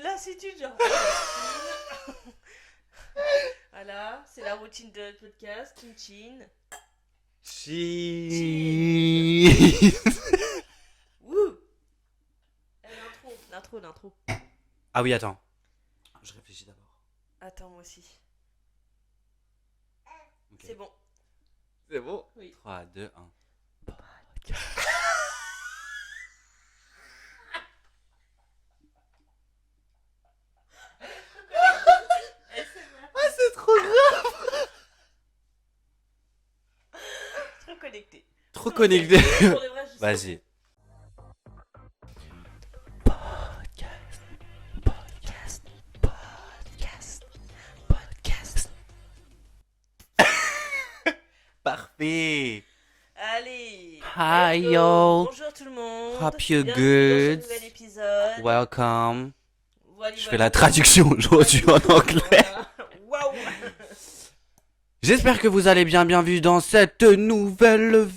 une lassitude, genre. Voilà, c'est la routine de notre podcast. Chin chin. Cheese. Wouh. L'intro. Ah oui, attends. Je réfléchis d'abord. Attends, moi aussi. Ok. C'est bon. C'est bon. Oui. 3, 2, 1. C'est trop grave. Trop connecté. Trop connecté. Pour de vrai, je sais. Vas-y. Parfait. Allez. Hi, let's go. yo. Bonjour tout le monde. Hope you're Bienvenue dans good. ce nouvel épisode. Welcome. Voilà, Je fais la traduction aujourd'hui en anglais. Waouh. J'espère que vous allez bien vu dans cette nouvelle...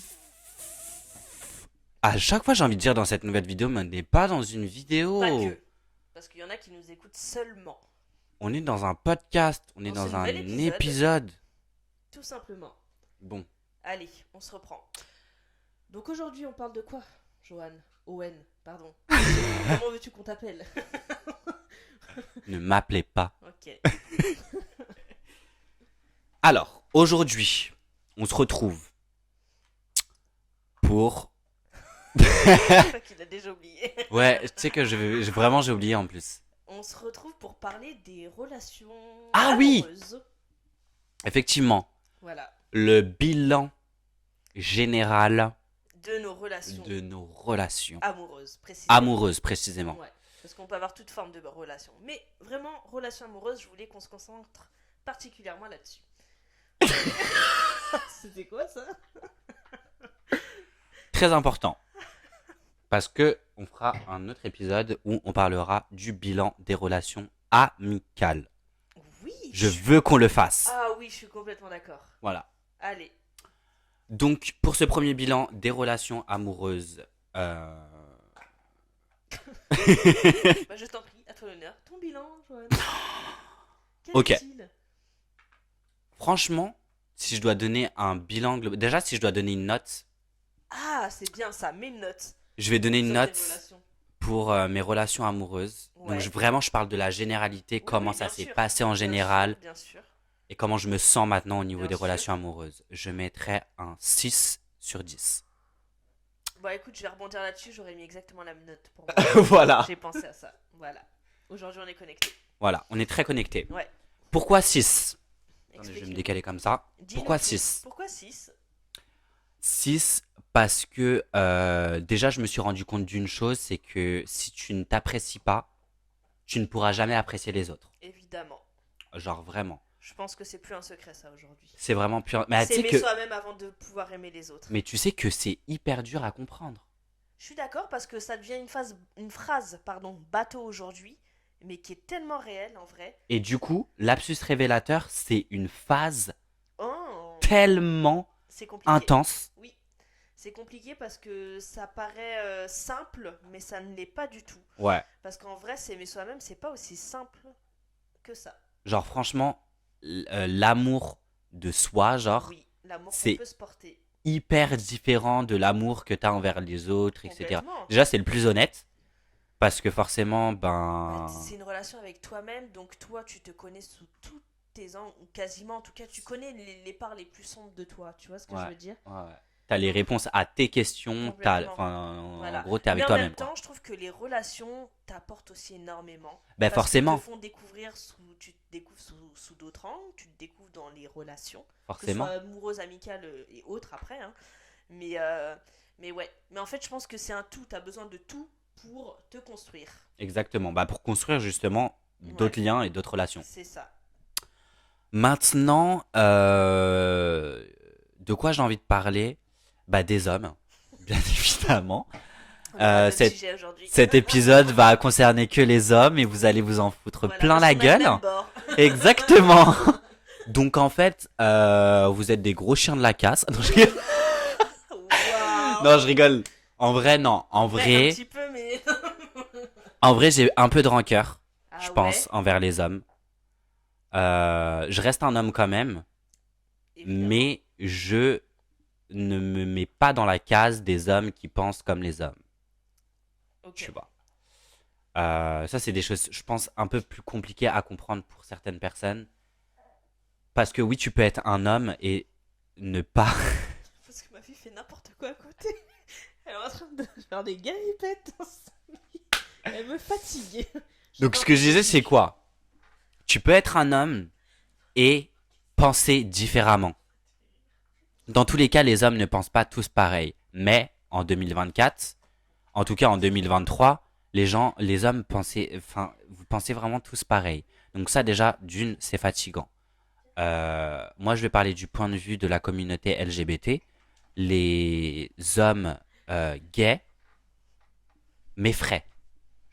À chaque fois j'ai envie de dire dans cette nouvelle vidéo, mais on n'est pas dans une vidéo. Pas que. Parce qu'il y en a qui nous écoutent seulement. On est dans un podcast, on est Dans dans ce un nouvel épisode. Tout simplement. Bon, Allez, on se reprend. Donc aujourd'hui, on parle de quoi, Johan? Owen, pardon. Comment veux-tu qu'on t'appelle? ne m'appelez pas. Ok. Alors, aujourd'hui, on se retrouve pour... Je crois qu'il a déjà oublié. Ouais, tu sais que vraiment j'ai oublié en plus. On se retrouve pour parler des relations Ah oui. amoureuses. Effectivement, Voilà. le bilan général De nos relations de nos relations amoureuses, précisément. amoureuses précisément. Ouais. Parce qu'on peut avoir toute forme de relation. Mais vraiment, relation amoureuse, je voulais qu'on se concentre particulièrement là-dessus. C'était quoi ça? Très important. Parce que on fera un autre épisode où on parlera du bilan des relations amicales. Oui. Je veux qu'on le fasse. Ah oui, je suis complètement d'accord. Voilà. Allez. Donc, pour ce premier bilan des relations amoureuses, Bah, je t'en prie, à toi l'honneur. Ton bilan, Joanne. Quel Ok. est-il? franchement, si je dois donner un bilan global, déjà si je dois donner une note, Ah, c'est bien ça, mets une note. je vais donner une sur tes note relations. pour mes relations amoureuses. Ouais. Donc vraiment, je parle de la généralité, Oui, comment oui, ça bien s'est sûr. passé en Bien général sûr, bien sûr. et comment je me sens maintenant au niveau Bien des sûr. relations amoureuses. Je mettrais un 6 sur 10. Bon, écoute, je vais rebondir là-dessus, j'aurais mis exactement la même note pour moi. Voilà. J'ai pensé à ça. Voilà. Aujourd'hui, on est connectés. Voilà, on est très connectés. Ouais. Pourquoi 6? Attendez, je vais me Explique-nous. décaler comme ça. Dis-nous Pourquoi tout. 6? Pourquoi 6? 6 parce que déjà je me suis rendu compte d'une chose, c'est que si tu ne t'apprécies pas, tu ne pourras jamais apprécier les autres. Évidemment. Genre vraiment. Je pense que c'est plus un secret, ça, aujourd'hui. C'est vraiment pur. Mais tu C'est sais aimer que, soi-même avant de pouvoir aimer les autres. mais tu sais que c'est hyper dur à comprendre. Je suis d'accord parce que ça devient une phrase, bateau aujourd'hui, mais qui est tellement réelle en vrai. Et du coup, lapsus révélateur, c'est une phase Oh, tellement c'est compliqué. intense. Oui, c'est compliqué parce que ça paraît simple, mais ça ne l'est pas du tout. Ouais. Parce qu'en vrai, s'aimer soi-même, c'est pas aussi simple que ça. Genre franchement, l'amour de soi, genre, Oui, l'amour c'est qu'on peut se porter. hyper différent de l'amour que t'as envers les autres, etc. Complètement. Déjà, c'est le plus honnête. Parce que forcément, Bah, ben... c'est une relation avec toi-même, donc toi, tu te connais sous tous tes angles, ou quasiment en tout cas, tu connais les parts les plus sombres de toi, tu vois ce que je veux dire? Ouais. T'as les réponses à tes questions, Complètement. en Voilà. gros, t'es avec Mais en toi-même. même temps, je trouve que les relations t'apportent aussi énormément. Ben Parce forcément, qu'ils te font découvrir, tu te découvres sous d'autres angles, tu te découvres dans les relations, que ce forcément. soit amoureuses, amicales et autres après. Hein. Mais ouais. Mais en fait, je pense que c'est un tout. T'as besoin de tout pour te construire. Exactement. Bah, pour construire justement d'autres liens et d'autres relations. C'est ça. Maintenant, de quoi j'ai envie de parler? Bah, des hommes, bien évidemment. On a notre cet- sujet aujourd'hui. Cet épisode va concerner que les hommes et vous allez vous en foutre Voilà, plein parce la qu'on a le gueule. même bord. Exactement. Donc en fait, vous êtes des gros chiens de la casse. Non, je rigole. Waouh. Non, je rigole. En vrai, non. En Ouais, un vrai, petit peu, mais. en vrai, j'ai un peu de rancœur. Ah je Ah pense, ouais, envers les hommes. Je reste un homme quand même, évidemment. mais je ne me mets pas dans la case des hommes qui pensent comme les hommes, Ok. tu vois. Ça, c'est des choses, je pense, un peu plus compliquées à comprendre pour certaines personnes. Parce que oui, tu peux être un homme et ne pas. Parce que ma fille fait n'importe quoi à côté. Elle est en train de faire des galipettes. Elle me fatigue. Donc, J'avais ce un que peu je disais, c'est continue. quoi? Tu peux être un homme et penser différemment. Dans tous les cas, les hommes ne pensent pas tous pareil. Mais en 2024, en tout cas en 2023, les hommes vous pensez vraiment tous pareil. Donc ça déjà, d'une, c'est fatigant. Moi, je vais parler du point de vue de la communauté LGBT. Les hommes gays m'effraient,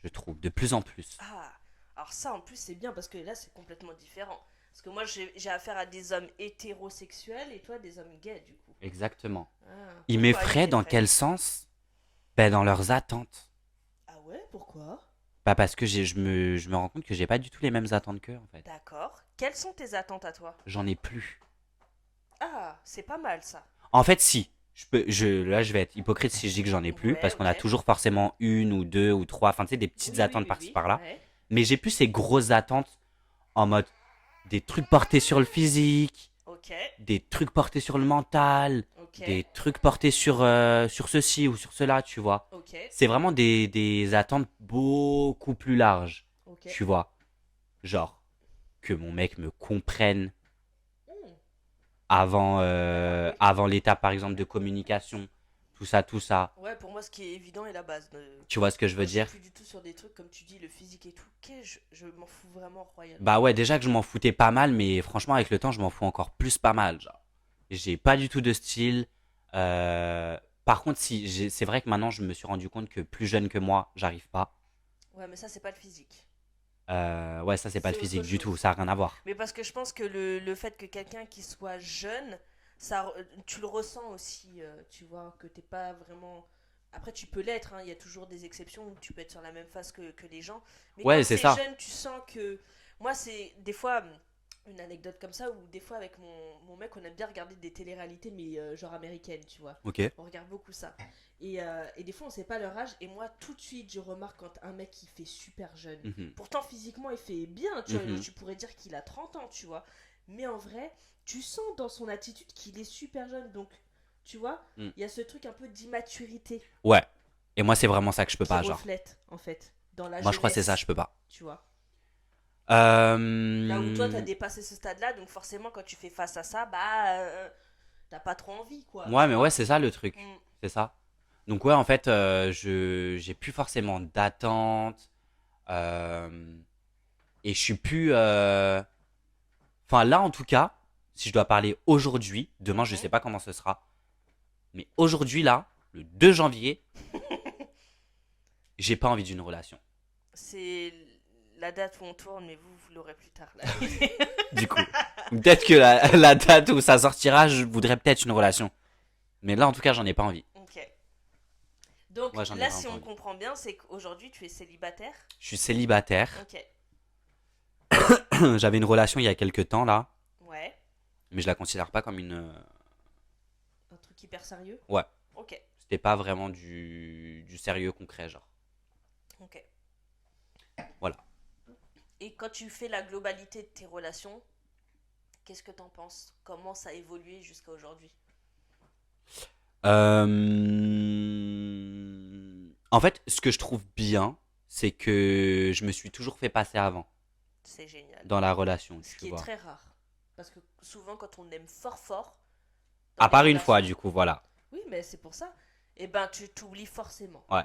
je trouve, de plus en plus. Ah, alors ça en plus c'est bien parce que là c'est complètement différent. Parce que moi j'ai affaire à des hommes hétérosexuels et toi des hommes gays du coup. Exactement. Ah, Ils pourquoi ils m'effraient dans t'effraient? quel sens? Ben, dans leurs attentes. Ah ouais, pourquoi? Bah parce que je me rends compte que j'ai pas du tout les mêmes attentes qu'eux, en fait. D'accord. Quelles sont tes attentes à toi? J'en ai plus. Ah, c'est pas mal ça. En fait, si. Là, je vais être hypocrite si je dis que j'en ai plus, Ouais, parce qu'on ok. a toujours forcément une ou deux ou trois, enfin, tu sais, des petites Oui, oui, attentes oui, par-ci oui. par-là. Ouais. Mais j'ai plus ces grosses attentes en mode des trucs portés sur le physique, Ok, des trucs portés sur le mental, ok, des trucs portés sur ceci ou sur cela, tu vois. ok, C'est vraiment des attentes beaucoup plus larges, ok. tu vois. Genre, que mon mec me comprenne Hmm, d'accord, oui. avant l'étape, par exemple, de communication, tout ça, tout ça. Ouais, pour moi ce qui est évident est la base. Tu vois ce que je veux Moi je suis dire? plus du tout sur des trucs comme tu dis, le physique et tout. Ok, je m'en fous vraiment royalement. Bah ouais, déjà que je m'en foutais pas mal, mais franchement, avec le temps, je m'en fous encore plus pas mal, genre. J'ai pas du tout de style. Euh, Par contre, si, c'est vrai que maintenant, je me suis rendu compte que plus jeune que moi, j'arrive pas. Ouais, mais ça c'est pas le physique. Ouais, ça, c'est pas le C'est autre physique du tout, chose. ça a rien à voir. Mais parce que je pense que le fait que quelqu'un qui soit jeune, tu le ressens aussi, tu vois, que t'es pas vraiment... Après, tu peux l'être, hein, il y a toujours des exceptions où tu peux être sur la même phase que les gens. Mais Ouais, quand c'est c'est ça. jeune, tu sens que... Moi, c'est des fois une anecdote comme ça où des fois avec mon mec, on aime bien regarder des téléréalités, mais genre américaines, tu vois. Ok. On regarde beaucoup ça. Et des fois, on sait pas leur âge. Et moi, tout de suite, je remarque quand un mec il fait super jeune. Mhm. Pourtant, physiquement, il fait bien. Tu vois, Mhm. tu pourrais dire qu'il a 30 ans, tu vois. Mais en vrai, tu sens dans son attitude qu'il est super jeune. Donc, tu vois, Mm. il y a ce truc un peu d'immaturité Ouais. Et moi, c'est vraiment ça que je peux qui pas, genre. reflète, en fait, dans la Moi, je crois que c'est ça, je jeunesse. peux pas. Tu vois. Là où toi, t'as Euh... dépassé ce stade-là. Donc, forcément, quand tu fais face à ça, bah, t'as pas trop envie, quoi. Ouais, Tu mais ouais, vois. c'est ça le truc. Mm. C'est ça. Donc ouais, en fait, j'ai plus forcément d'attente. euh, et je suis plus... Enfin là, en tout cas, si je dois parler aujourd'hui, demain, je sais Mhm. pas comment ce sera. Mais aujourd'hui, là, le 2 janvier, j'ai pas envie d'une relation. C'est la date où on tourne, mais vous l'aurez plus tard, là. Du coup, peut-être que la date où ça sortira, je voudrais peut-être une relation. Mais là, en tout cas, j'en ai pas envie. Ok. Donc Moi, j'en ai là, vraiment si pas on envie. comprend bien, c'est qu'aujourd'hui, tu es célibataire. Je suis célibataire. Ok. J'avais une relation il y a quelques temps, là. Ouais. Mais je la considère pas comme une... Un truc hyper sérieux. Ouais. Ok. C'était pas vraiment du sérieux concret, genre. Ok. Voilà. Et quand tu fais la globalité de tes relations, qu'est-ce que t'en penses? Comment ça a évolué jusqu'à aujourd'hui? En fait, ce que je trouve bien, c'est que je me suis toujours fait passer avant C'est génial. dans la relation, Ce tu qui est vois. très rare. Parce que souvent, quand on aime fort fort dans À les part une fois, relations, du coup, voilà. oui, mais c'est pour ça, eh ben tu t'oublies forcément. Ouais.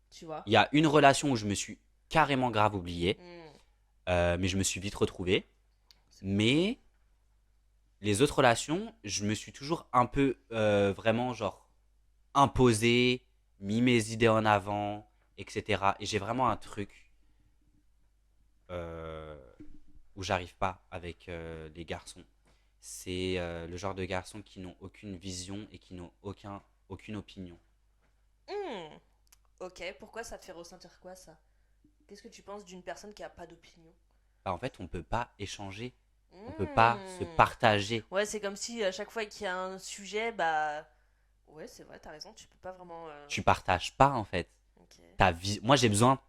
Tu vois? Il y a une relation où je me suis carrément grave oublié, Hmm, mais je me suis vite retrouvé. c'est cool ça. Mais les autres relations, je me suis toujours un peu vraiment, genre, imposé, mis mes idées en avant, etc. Et j'ai vraiment un truc euh, où j'arrive pas avec les garçons. C'est le genre de garçons qui n'ont aucune vision et qui n'ont aucune opinion. Hmm, ok, pourquoi ça te fait ressentir quoi ça? Qu'est-ce que tu penses d'une personne qui a pas d'opinion? bah, en fait, on peut pas échanger. On peut pas se partager. Ouais, c'est comme si à chaque fois qu'il y a un sujet, bah. Ouais, c'est vrai, t'as raison, tu peux pas vraiment. Tu partages pas, en fait. Ok. Moi, j'ai besoin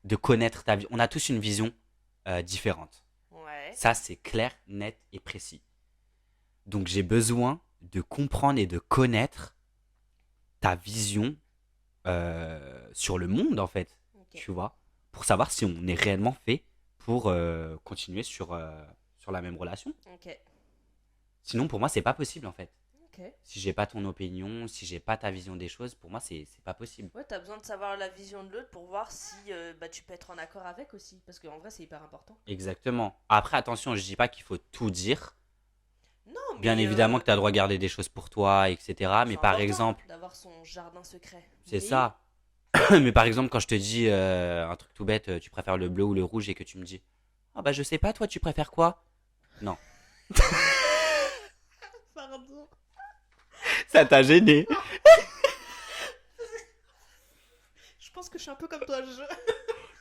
de connaître ta vie. On a tous une vision différente. Ouais. Ça, c'est clair, net et précis. Donc, j'ai besoin de comprendre et de connaître ta vision sur le monde, en fait. Ok. Tu vois, pour savoir si on est réellement fait pour continuer sur la même relation. Ok. Sinon, pour moi, c'est pas possible, en fait. Ok. Si j'ai pas ton opinion, si j'ai pas ta vision des choses, pour moi, c'est pas possible. Ouais, t'as besoin de savoir la vision de l'autre pour voir si bah, tu peux être en accord avec aussi. Parce qu'en vrai, c'est hyper important. Exactement. Après, attention, je dis pas qu'il faut tout dire. Non, Bien mais évidemment que tu as le droit de garder des choses pour toi, etc. c'est Mais par important exemple, d'avoir son jardin secret. c'est Mais ça. Mais par exemple, quand je te dis un truc tout bête, tu préfères le bleu ou le rouge et que tu me dis, ah bah je sais pas, toi tu préfères quoi? Non. Pardon. Ça t'a gêné. Je pense que je suis un peu comme toi, je.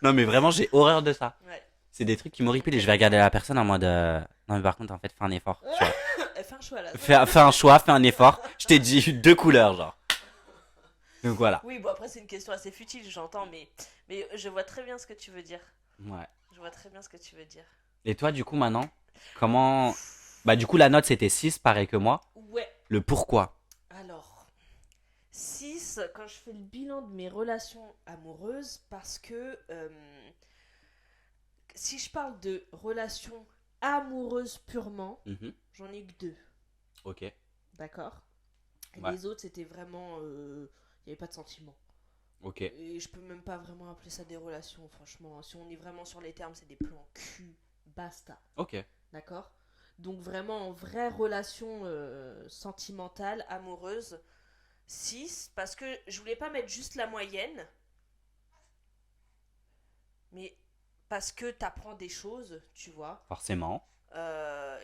Non mais vraiment, j'ai horreur de ça. Ouais. C'est des trucs qui m'horripilent et je vais regarder la personne en mode, non mais par contre, en fait, fais un effort. Tu vois. Elle fait un choix là. Fais un choix, fais un effort. Je t'ai dit 2 couleurs, genre. Donc voilà. Oui, bon, après, c'est une question assez futile, j'entends, mais je vois très bien ce que tu veux dire. Ouais. Je vois très bien ce que tu veux dire. Et toi, du coup, maintenant, comment... Bah du coup, la note, c'était 6, pareil que moi. Ouais. Le pourquoi. Alors, 6 quand je fais le bilan de mes relations amoureuses, parce que si je parle de relations amoureuses purement, Mhm. j'en ai que 2, Ok. d'accord. Et Ouais. les autres, c'était vraiment. Il n'y avait pas de sentiments. Ok. Et je peux même pas vraiment appeler ça des relations, franchement. Si on est vraiment sur les termes, c'est des plans cul, basta. Ok. D'accord. Donc vraiment en vraie relation sentimentale, amoureuse, 6 parce que je voulais pas mettre juste la moyenne, mais parce que t'apprends des choses, tu vois. Forcément.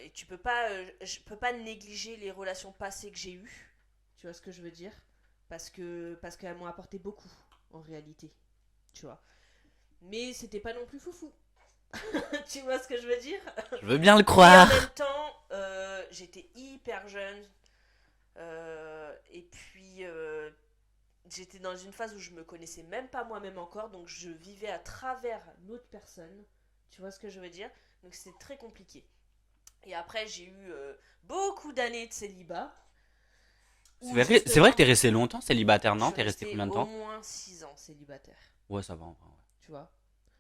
Et tu peux pas, je peux pas négliger les relations passées que j'ai eues, tu vois ce que je veux dire, parce qu'elles m'ont apporté beaucoup en réalité, tu vois. Mais c'était pas non plus foufou. Tu vois ce que je veux dire? Je veux bien le Et en croire. même temps, j'étais hyper jeune. Et puis, j'étais dans une phase où je me connaissais même pas moi-même encore. Donc, je vivais à travers l'autre personne. Tu vois ce que je veux dire? Donc, c'était très compliqué. Et après, j'ai eu beaucoup d'années de célibat. Où C'est vrai que t'es justement, resté longtemps célibataire, je non? suis T'es resté restée combien de au temps? moins 6 ans célibataire. Ouais, ça va en vrai. Tu vois?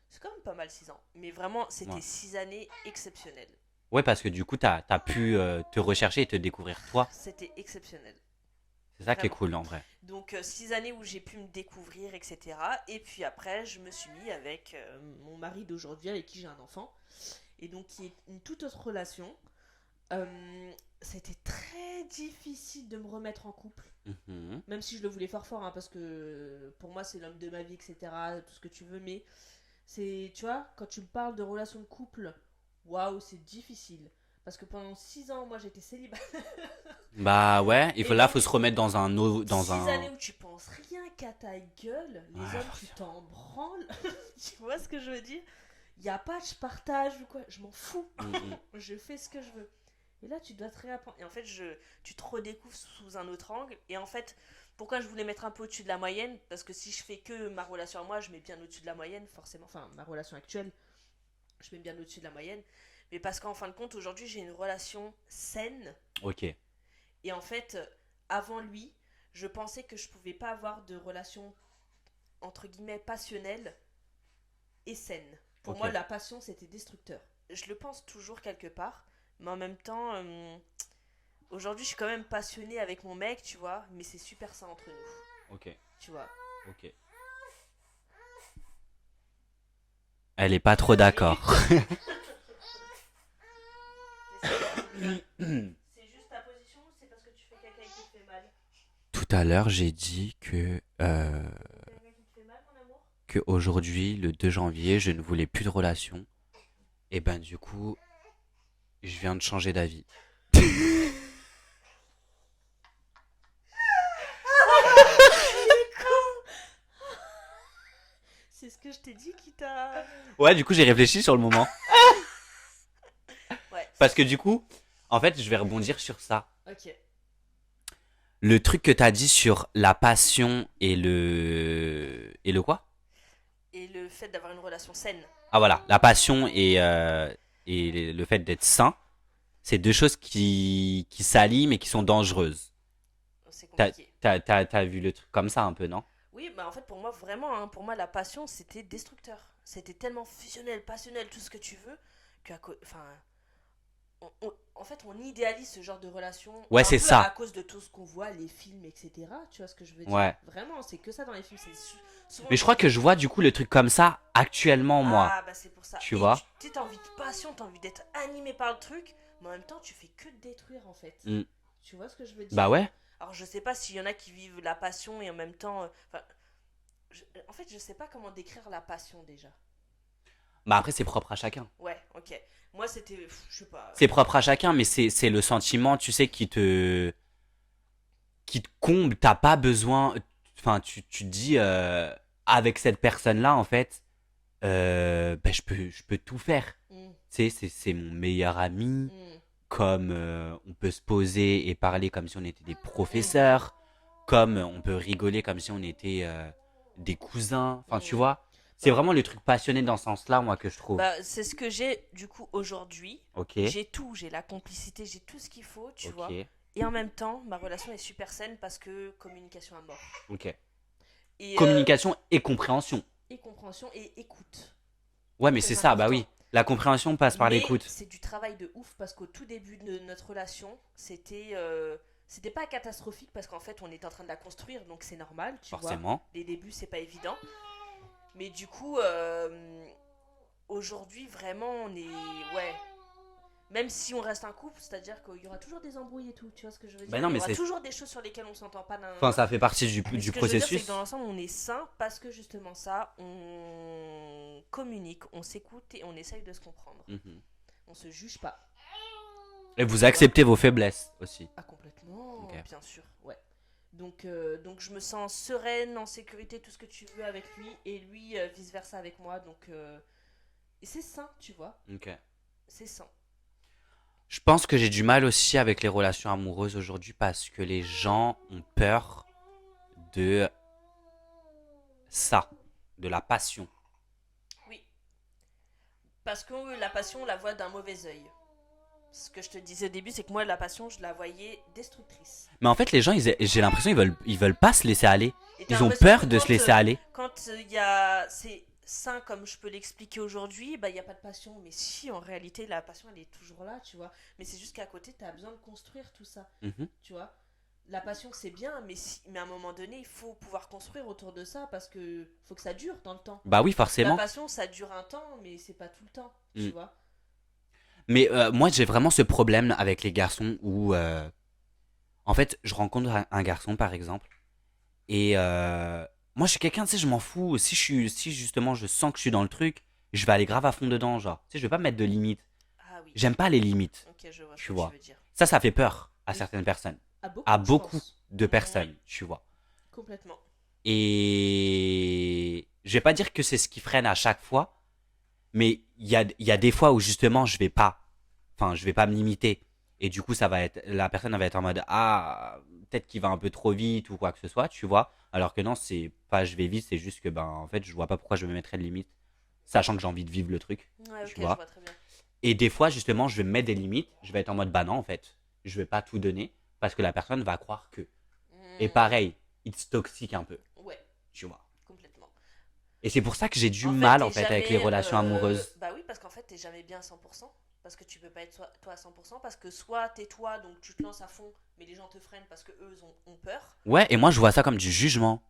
C'est quand même pas mal 6 ans. Mais vraiment, Ouais. c'était 6 années exceptionnelles. Ouais, parce que du coup, t'as pu te rechercher et te découvrir toi. C'était exceptionnel. C'est ça qui est Vraiment. cool en vrai. Donc 6 années où j'ai pu me découvrir, etc. Et puis après, je me suis mis avec mon mari d'aujourd'hui, avec qui j'ai un enfant. Et donc qui est une toute autre relation. C'était très difficile de me remettre en couple. Mhm. Même si je le voulais fort fort, hein, parce que pour moi c'est l'homme de ma vie, etc. Tout ce que tu veux. Mais c'est, tu vois, quand tu me parles de relation de couple, waouh, c'est difficile. Parce que pendant 6 ans, moi j'étais célibataire. Bah ouais, Et là, donc, faut se remettre dans un... Dans 6 années un... où tu penses rien qu'à ta gueule, les Ouais, hommes, tu t'en branles. Tu vois ce que je veux dire? Il n'y a pas de je partage ou quoi, je m'en fous. Mhm. Je fais ce que je veux. Et là, tu dois te réapprendre. Et en fait, tu te redécouvres sous un autre angle. Et en fait, pourquoi je voulais mettre un peu au-dessus de la moyenne? Parce que si je fais que ma relation à moi, je mets bien au-dessus de la moyenne, forcément. Enfin, ma relation actuelle, je mets bien au-dessus de la moyenne. Mais parce qu'en fin de compte, aujourd'hui, j'ai une relation saine. Ok. Et en fait, avant lui, je pensais que je pouvais pas avoir de relation entre guillemets passionnelle et saine. Pour Ok. moi, la passion, c'était destructeur. Je le pense toujours quelque part, mais en même temps, aujourd'hui, je suis quand même passionnée avec mon mec, tu vois, mais c'est super ça entre nous, Ok. tu vois. Ok. Elle est pas trop d'accord. C'est juste ta position ou c'est parce que tu fais caca qui te fait mal? Tout à l'heure, j'ai dit Caca qui te fait mal, mon amour? que aujourd'hui, le 2 janvier, je ne voulais plus de relation. Et ben du coup, je viens de changer d'avis. C'est ce que je t'ai dit qui t'a. Ouais, du coup, j'ai réfléchi sur le moment. Parce que du coup, en fait, je vais rebondir sur ça. Ok. Le truc que t'as dit sur la passion et le... Et le quoi? Et le fait d'avoir une relation saine, Ah voilà, la passion et le fait d'être sain, c'est deux choses qui s'allient mais qui sont dangereuses. c'est T'as, compliqué. t'as vu le truc comme ça un peu, non? Oui, bah en fait, pour moi, vraiment, hein, pour moi, la passion, c'était destructeur. C'était tellement fusionnel, passionnel, tout ce que tu veux, enfin, en fait, on idéalise ce genre de relation Ouais, un c'est peu à ça. cause de tout ce qu'on voit, les films, etc. Tu vois ce que je veux dire? Ouais. Vraiment, c'est que ça dans les films. Souvent Mais je crois que je vois du coup le truc comme ça actuellement, moi. Ah, bah c'est pour ça. Tu Et vois? tu as envie de passion, tu as envie d'être animé par le truc, mais en même temps, tu fais que de détruire en fait. Mm. Tu vois ce que je veux Bah dire? ouais. Alors, je sais pas s'il y en a qui vivent la passion et en même temps. Enfin, en fait, je sais pas comment décrire la passion déjà. Bah après, c'est propre à chacun. Ouais, ok. Moi, c'était. Je sais pas. C'est propre à chacun, mais c'est le sentiment, tu sais, qui te comble. T'as pas besoin. Enfin, tu te dis, avec cette personne-là, en fait, bah, je peux tout faire. Hmm, Tu sais, c'est mon meilleur ami. hmm, Comme on peut se poser et parler comme si on était des mhm, professeurs. Comme on peut rigoler comme si on était des cousins. Enfin, tu hmm. vois, c'est Bah, vraiment le truc passionné dans ce sens-là, moi, que je trouve. bah, c'est ce que j'ai du coup aujourd'hui. Ok, J'ai tout, j'ai la complicité, j'ai tout ce qu'il faut, tu vois. ok, Et en même temps, ma relation est super saine parce que communication à mort. ok. Et, Communication et compréhension. et compréhension et écoute. Ouais, mais c'est Très ça, bah important. oui. La compréhension passe par Mais l'écoute. c'est du travail de ouf parce qu'au tout début de notre relation, c'était pas catastrophique parce qu'en fait on était en train de la construire donc c'est normal, tu vois. Forcément. Les débuts c'est pas évident. Mais du coup, aujourd'hui vraiment on est. Ouais. Même si on reste un couple, c'est-à-dire qu'il y aura toujours des embrouilles et tout, tu vois ce que je veux Bah dire? non, Il y mais aura c'est. toujours des choses sur lesquelles on s'entend pas d'un. Enfin, ça fait partie Mais ce du que je veux dire, c'est que dans processus. l'ensemble, on est sain parce que justement ça, on communique, on s'écoute et on essaye de se comprendre. Mhm. On se juge pas, Et vous tu vois. acceptez vos faiblesses aussi. Ah, complètement, Ok. bien sûr, ouais. Donc je me sens sereine, en sécurité, tout ce que tu veux avec lui, et lui vice-versa avec moi. Et c'est sain, tu vois, Ok. c'est sain. Je pense que j'ai du mal aussi avec les relations amoureuses aujourd'hui parce que les gens ont peur de ça, de la passion. Oui, parce que la passion, on la voit d'un mauvais œil. Ce que je te disais au début, c'est que moi, la passion, je la voyais destructrice. Mais en fait, les gens, j'ai l'impression ils veulent pas se laisser aller. Et t'as Ils ont l'impression que peur de se laisser aller. quand y a, c'est sain comme je peux l'expliquer aujourd'hui, bah il y a pas de passion. Mais si, en réalité, la passion, elle est toujours là, tu vois. Mais c'est juste qu'à côté, t'as besoin de construire tout ça, Mhm. tu vois. La passion, c'est bien, mais à un moment donné, il faut pouvoir construire autour de ça parce que faut que ça dure dans le temps. Bah oui, La forcément. passion, ça dure un temps, mais c'est pas tout le temps, tu Mm. vois. Mais moi, j'ai vraiment ce problème avec les garçons où, en fait, je rencontre un garçon, par exemple, et moi, je suis quelqu'un, tu sais, je m'en fous. Si justement je sens que je suis dans le truc, je vais aller grave à fond dedans, genre. Tu sais, je vais pas mettre de limites. Ah oui, J'aime pas les limites, ok, je vois ce tu que tu vois. veux dire. Ça fait peur à Oui, certaines personnes, à à beaucoup, je beaucoup pense. de Oui, personnes, tu vois. complètement. Et je vais pas dire que c'est ce qui freine à chaque fois, mais il y a des fois où justement je vais pas me limiter. Et du coup, la personne va être en mode, ah, peut-être qu'il va un peu trop vite ou quoi que ce soit, tu vois. Alors que non, c'est pas je vais vite, c'est juste que, ben, en fait, je vois pas pourquoi je me mettrais de limite, sachant que j'ai envie de vivre le truc, Ouais, tu ok, je vois. vois très bien. Et des fois, justement, je vais me mettre des limites, je vais être en mode, bah non, en fait, je vais pas tout donner, parce que la personne va croire que. Et Hmm, pareil, it's toxique un peu, ouais, tu vois. complètement. Et c'est pour ça que j'ai du En fait, mal, en t'es fait, avec les jamais. relations amoureuses. Bah oui, parce qu'en fait, t'es jamais bien à 100%. Parce que tu peux pas être toi à 100%. Parce que soit t'es toi, donc tu te lances à fond, mais les gens te freinent parce que eux ont peur. Ouais, et moi, je vois ça comme du jugement,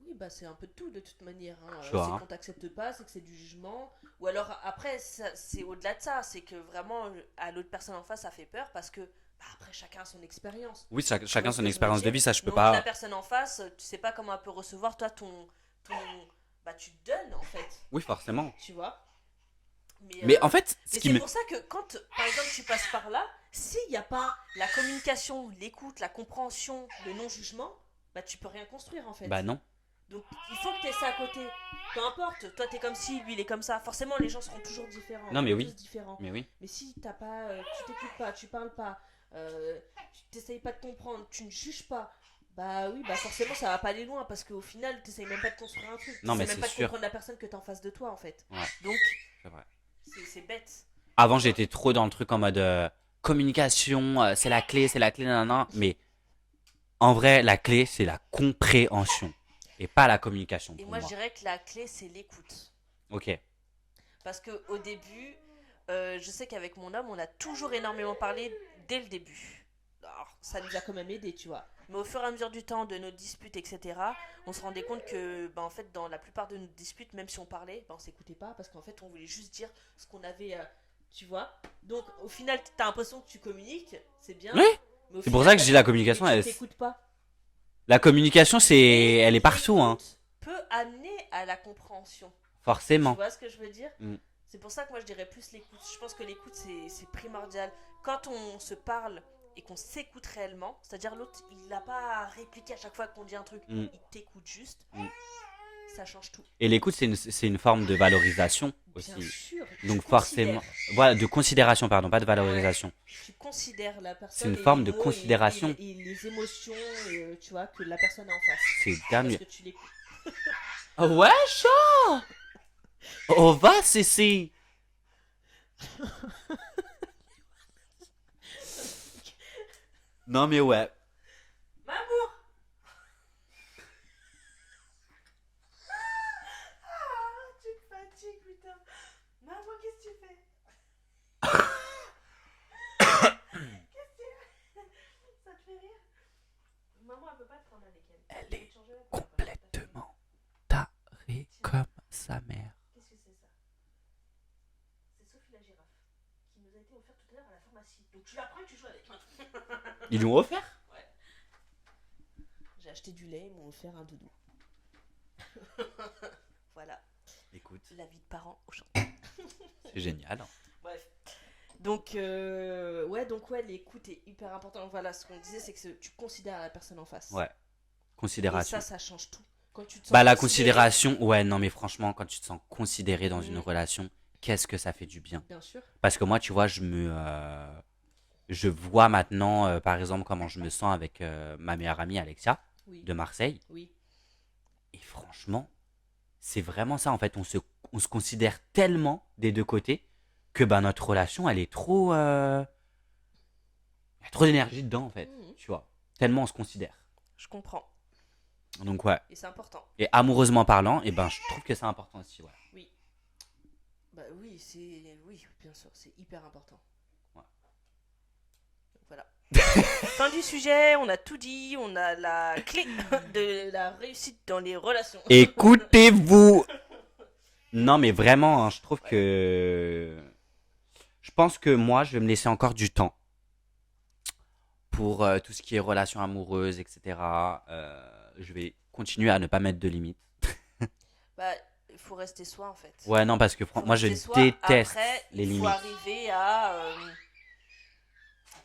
Oui, bah c'est un peu de tout de toute manière, hein. tu vois. C'est Hein. qu'on t'accepte pas, c'est que c'est du jugement. Ou alors après, c'est au-delà de ça. C'est que vraiment, à l'autre personne en face, ça fait peur parce que bah, après, chacun a son expérience. Oui, Tu vois chacun ce son que je veux expérience de dire? vie, ça je peux Donc la pas. personne en face, tu sais pas comment elle peut recevoir, toi, ton. Bah tu te donnes en fait. Oui, forcément. Tu vois? Mais, Mais en fait, ce mais qui c'est me. pour ça que quand, par exemple, tu passes par là, s'il n'y a pas la communication, l'écoute, la compréhension, le non-jugement, bah tu peux rien construire en Bah fait. non. Donc il faut que tu aies ça à côté. Peu importe, toi t'es comme ci, lui il est comme ça. Forcément les gens seront toujours différents. Non, On mais est oui. tous différents. Mais oui. Mais si t'as pas, tu t'écoutes pas, tu parles pas, tu t'essayes pas de comprendre, tu ne juges pas, bah oui, bah forcément ça va pas aller loin parce qu'au final t'essayes même pas de construire un truc. Non, mais T'essayes même c'est pas de sûr. comprendre la personne que t'as en face de toi en fait. Ouais, Donc c'est vrai. c'est bête. Avant, j'étais trop dans le truc en mode communication, c'est la clé, nanana. Mais en vrai, la clé, c'est la compréhension et pas la communication Et pour moi je moi. dirais que la clé c'est l'écoute. Ok. Parce que au début, je sais qu'avec mon homme, on a toujours énormément parlé dès le début. Alors, ça nous a quand même aidé, tu vois. Mais au fur et à mesure du temps, de nos disputes, etc., on se rendait compte que, bah, en fait, dans la plupart de nos disputes, même si on parlait, bah, on s'écoutait pas parce qu'en fait, on voulait juste dire ce qu'on avait, tu vois. Donc, au final, t'as l'impression que tu communiques, c'est bien. Oui. Mais au C'est pour final, ça que je dis la communication, mais elle, tu t'écoutes pas. la communication, Et elle est partout, hein. l'écoute peut amener à la compréhension. Tu Forcément. vois ce que je veux dire? Mm. C'est pour ça que moi je dirais plus l'écoute. Je pense que l'écoute c'est primordial. Quand on se parle et qu'on s'écoute réellement, c'est-à-dire l'autre il n'a pas à répliquer à chaque fois qu'on dit un truc, Mm. il t'écoute juste, Mm. ça change tout. Et l'écoute, c'est une forme de valorisation Bien aussi. sûr, Donc tu forcément, considères, voilà, de considération, pardon, pas de valorisation. tu considères la C'est une personne et forme les de mots considération. et les émotions tu vois, que la personne a en face. C'est Parce dernier. que tu l'écoutes. Ouais, chaud. On va cesser. Non mais ouais. Maman. Ah, tu me fatigues, putain. Maman, qu'est-ce que tu fais? Ça te fait rire? Maman, elle peut pas te prendre avec elle. Elle est Je vais te changer la couleur. complètement tarée comme sa mère. Qu'est-ce que c'est ça? C'est Sophie la girafe qui nous a été offerte tout à l'heure à la pharmacie. Donc tu la prends et tu joues avec. Ils l'ont offert? Ouais. J'ai acheté du lait, ils m'ont offert un doudou. Voilà, Écoute, la vie de parents aujourd'hui. c'est génial. Bref. Donc, ouais, l'écoute est hyper important. Voilà, ce qu'on disait, c'est que tu considères la personne en face. Ouais. Et Considération. ça change tout. Quand tu te sens Bah la considéré, considération, ouais, non mais franchement, quand tu te sens considéré dans une Mhm. relation, qu'est-ce que ça fait du bien. bien sûr. Parce que moi, tu vois, je vois maintenant, par exemple, comment je me sens avec ma meilleure amie Alexia Oui, de Marseille. oui. Et franchement, c'est vraiment ça en fait. On se considère tellement des deux côtés que bah, notre relation, elle est trop. Il y a trop d'énergie dedans en fait. Mhm. Tu vois. Tellement on se considère. Je comprends. Donc ouais. Et c'est important. Et amoureusement parlant, et ben je trouve que c'est important aussi. Ouais. Oui. Bah oui, oui, bien sûr, c'est hyper important. Ouais. Donc, voilà. Fin du sujet, on a tout dit, on a la clé de la réussite dans les relations. Écoutez-vous. Non mais vraiment, hein, je trouve que. Je pense que moi, je vais me laisser encore du temps pour tout ce qui est relations amoureuses, etc. Je vais continuer à ne pas mettre de limites. Bah, il faut rester soi en fait. Ouais, non, parce que Faut moi, je rester soi. déteste Après, les il faut limites. arriver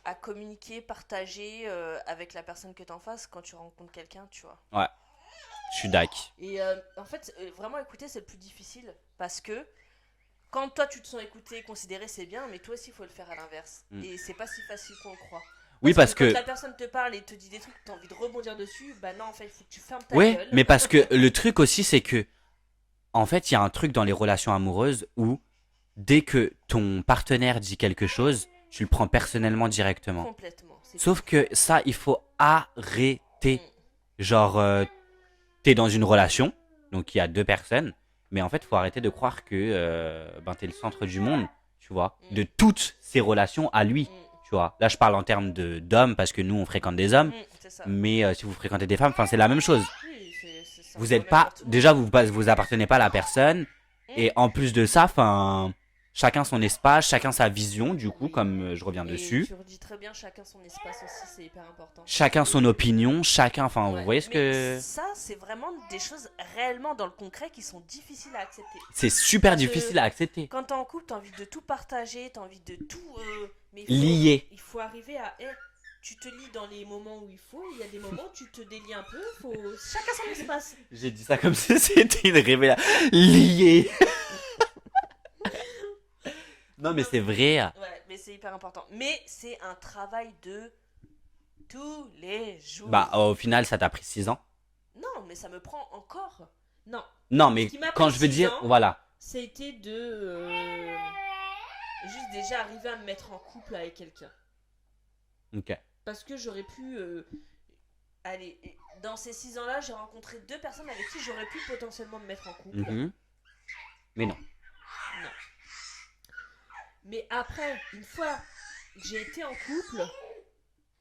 à communiquer, partager avec la personne que tu en face quand tu rencontres quelqu'un, tu vois. Ouais, je suis dac. Et en fait, vraiment écouter, c'est le plus difficile parce que quand toi tu te sens écouté, considéré, c'est bien, mais toi aussi il faut le faire à l'inverse. Mm. Et c'est pas si facile qu'on le croit. Oui, parce Quand que. la personne te parle et te dit des trucs, t'as envie de rebondir dessus, bah non, en fait, il faut que tu fermes ta Ouais, gueule. mais parce que le truc aussi, c'est que. En fait, il y a un truc dans les relations amoureuses où dès que ton partenaire dit quelque chose, tu le prends personnellement directement. Complètement. Sauf que ça, il faut arrêter. Mm. Genre, t'es dans une relation, donc il y a deux personnes, mais en fait, il faut arrêter de croire que ben, t'es le centre du monde, tu vois, de toutes ces relations à lui, tu vois. Là, je parle en termes d'hommes, parce que nous, on fréquente des hommes, C'est ça. mais si vous fréquentez des femmes, c'est la même chose. Oui, ça Vous revient êtes pas, n'importe où. déjà, vous appartenez pas à la personne, et en plus de ça, chacun son espace, chacun sa vision, du coup, Oui. comme je reviens Et dessus. tu redis très bien, chacun son espace aussi, c'est hyper important. Chacun son opinion, chacun, enfin, Ouais. vous voyez ce Mais que... ça, c'est vraiment des choses réellement dans le concret qui sont difficiles à accepter. C'est super Parce que difficile à accepter. Quand t'es en couple, t'as envie de tout partager, t'as envie de tout. Mais Lier. il faut arriver à. tu te lis dans les moments où il faut, il y a des moments où tu te délies un peu, faut chacun son espace. J'ai dit ça comme si c'était une révélation. Lié. Non, mais c'est vrai. Ouais, mais c'est hyper important. Mais c'est un travail de tous les jours. Bah, au final, ça t'a pris 6 ans. Non, mais ça me prend encore. Non, Non, ce mais qui m'a quand pris je veux 6 dire, ans, voilà. c'était de juste déjà arriver à me mettre en couple avec quelqu'un. Ok. Parce que j'aurais pu allez, dans ces 6 ans-là, j'ai rencontré 2 personnes avec qui j'aurais pu potentiellement me mettre en couple. Mhm. Mais non. Non. Mais après, une fois que j'ai été en couple,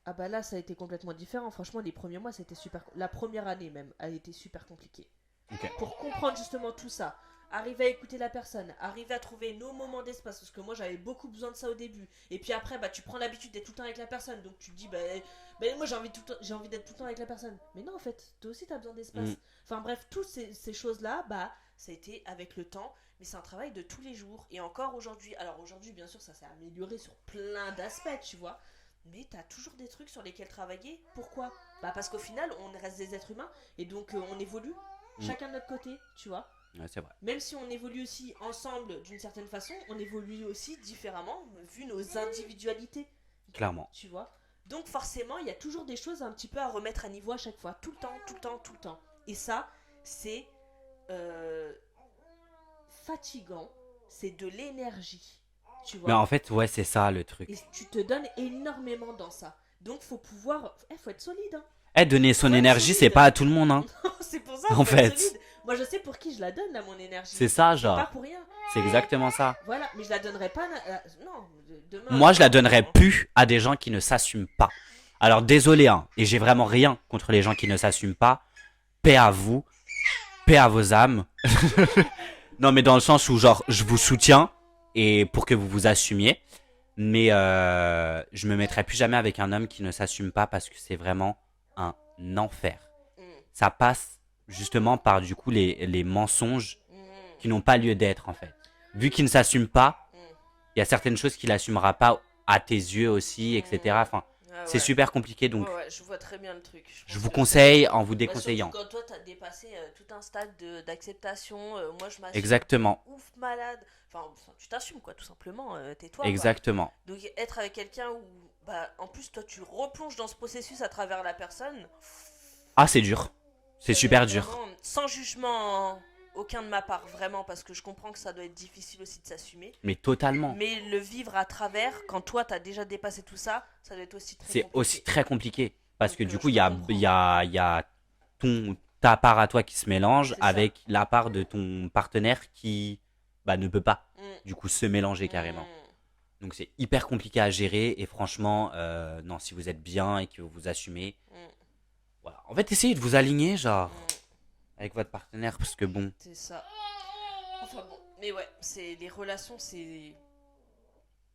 ah bah là, ça a été complètement différent. Franchement, les premiers mois, c'était super. La première année même, a été super compliquée. Ok. Pour comprendre justement tout ça, arriver à écouter la personne, arriver à trouver nos moments d'espace, parce que moi j'avais beaucoup besoin de ça au début. Et puis après, bah tu prends l'habitude d'être tout le temps avec la personne, donc tu te dis, bah moi j'ai envie d'être tout le temps avec la personne. Mais non, en fait, toi aussi t'as besoin d'espace. Mm. Enfin bref, toutes ces choses-là, bah ça a été avec le temps, mais c'est un travail de tous les jours. Et encore aujourd'hui, alors aujourd'hui, bien sûr, ça s'est amélioré sur plein d'aspects, tu vois. Mais t'as toujours des trucs sur lesquels travailler. Pourquoi? Bah parce qu'au final, on reste des êtres humains, et donc on évolue. Chacun de notre côté, tu vois. Ouais, c'est vrai. Même si on évolue aussi ensemble d'une certaine façon, on évolue aussi différemment vu nos individualités, Clairement. tu vois. Donc forcément, il y a toujours des choses un petit peu à remettre à niveau à chaque fois, tout le temps, tout le temps, tout le temps. Et ça, c'est fatigant, c'est de l'énergie, tu vois. Mais en fait, ouais, c'est ça le truc. Et tu te donnes énormément dans ça. Donc faut pouvoir, faut être solide, hein. Donner son Ouais, énergie, solide. c'est pas à tout le monde, hein. C'est pour ça, En faut être fait. solide. Moi, je sais pour qui je la donne, là, mon énergie. C'est ça, Pas genre. pour rien. C'est exactement ça. Voilà, mais je la donnerai pas. Non, demain. Moi, je la donnerais plus à des gens qui ne s'assument pas. Alors, désolé, hein, et j'ai vraiment rien contre les gens qui ne s'assument pas. Paix à vous, paix à vos âmes. Non, mais dans le sens où, genre, je vous soutiens et pour que vous vous assumiez. Mais je me mettrai plus jamais avec un homme qui ne s'assume pas parce que c'est vraiment un enfer. Mm, Ça passe justement par du coup les mensonges mm, qui n'ont pas lieu d'être en fait. Vu qu'il ne s'assume pas, mm. il y a certaines choses qu'il n'assumera pas à tes yeux aussi, etc. Enfin, Ah c'est ouais. super compliqué donc Ouais, je vois très bien le truc. je pense vous que conseille en vous Bah, déconseillant. surtout quand toi, t'as dépassé tout un stade d'acceptation. Moi, je m'assume. Exactement, Ouf, malade. Enfin, tu t'assumes, quoi, tout simplement. Tais-toi, quoi. exactement. Donc, être avec quelqu'un où, bah, en plus, toi, tu replonges dans ce processus à travers la personne. Ah, c'est dur. C'est Ça doit super être dur. vraiment- sans jugement aucun de ma part, vraiment, parce que je comprends que ça doit être difficile aussi de s'assumer. Mais totalement. Mais le vivre à travers, quand toi, t'as déjà dépassé tout ça, ça doit être aussi très C'est compliqué. aussi très compliqué. Parce Donc, que du je coup, il te y a, comprends. il y a ta part à toi qui se mélange C'est ça. avec la part de ton partenaire qui bah, ne peut pas Mm. du coup se mélanger carrément. Mm. Donc c'est hyper compliqué à gérer et franchement, non, si vous êtes bien et que vous vous assumez, Mm. voilà. En fait, essayez de vous aligner genre Mm. avec votre partenaire parce que bon, C'est ça. Enfin bon, mais ouais, c'est les relations, c'est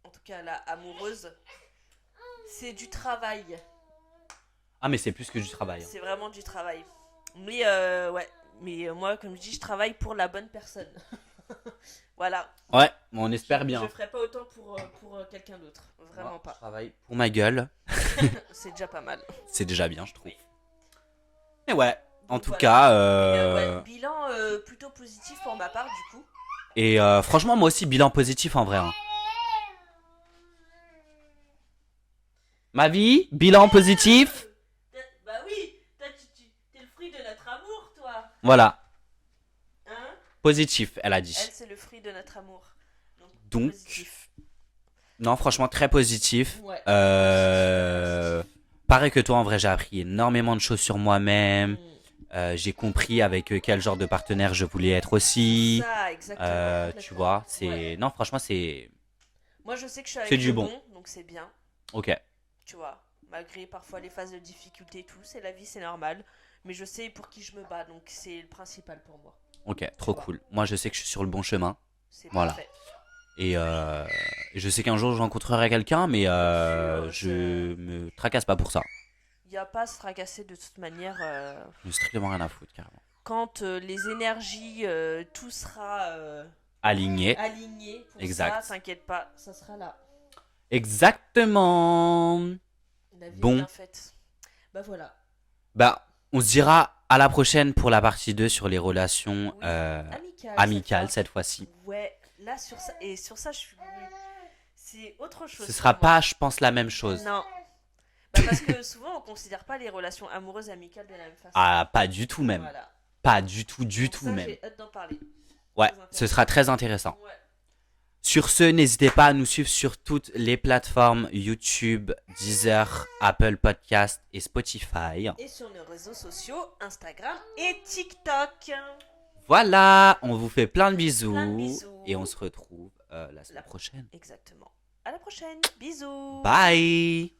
en tout cas la amoureuse, c'est du travail. ah mais c'est plus que du travail. Hein. C'est vraiment du travail. Mais ouais, mais moi comme je dis, je travaille pour la bonne personne. Voilà. Ouais, bon, on espère bien. Je ferai pas autant pour quelqu'un d'autre, vraiment Moi, je pas. travaille pour ma gueule, C'est déjà pas mal. c'est déjà bien, je trouve. Mais ouais, en Donc tout voilà. cas, Et, ouais, bilan plutôt positif pour ma part du coup. et franchement, moi aussi, bilan positif en vrai. Hein. Ma vie, bilan positif. Bah oui, t'es le fruit de notre amour, toi. Voilà, Hein? positif, elle a dit. Elle, c'est le fruit de notre amour. Donc, Positif. non, franchement, très positif. Ouais. Pareil que toi, en vrai, j'ai appris énormément de choses sur moi-même. Mm. J'ai compris avec quel genre de partenaire je voulais être aussi. Ça, exactement. Tu complètement. vois, c'est. Ouais. Non, franchement, c'est. Moi, je sais que je suis avec C'est du le bon. donc c'est bien. Ok. Tu vois, malgré parfois les phases de difficulté et tout, c'est la vie, c'est normal. Mais je sais pour qui je me bats, donc c'est le principal pour moi. Ok, trop cool. Moi, je sais que je suis sur le bon chemin. C'est Voilà. parfait. Et je sais qu'un jour, je rencontrerai quelqu'un, mais je me tracasse pas pour ça. Il n'y a pas à se tracasser de toute manière. Je n'ai strictement rien à foutre, carrément. Quand les énergies, tout sera Aligné. aligné pour Exact. ça, t'inquiète pas, ça sera là. Exactement. La vie est Bon, bien faite. Bah voilà. bah, on se dira à la prochaine pour la partie 2 sur les relations Oui, amical amicales cette cette fois-ci. fois. Ouais, là sur ça, et sur ça, je suis. C'est autre chose. Ce pour sera moi. pas, je pense, la même chose. Non. Bah, parce que souvent, on considère pas les relations amoureuses et amicales de la même façon. Ah, pas du tout même. Voilà. Pas du tout, Donc ça, même. j'ai hâte d'en parler. Ouais, Très ce sera très intéressant. Ouais. Sur ce, n'hésitez pas à nous suivre sur toutes les plateformes YouTube, Deezer, Apple Podcast et Spotify. Et sur nos réseaux sociaux, Instagram et TikTok. Voilà, on vous fait plein de bisous, Plein de bisous. et on se retrouve la semaine prochaine. Exactement. À la prochaine. Bisous. Bye.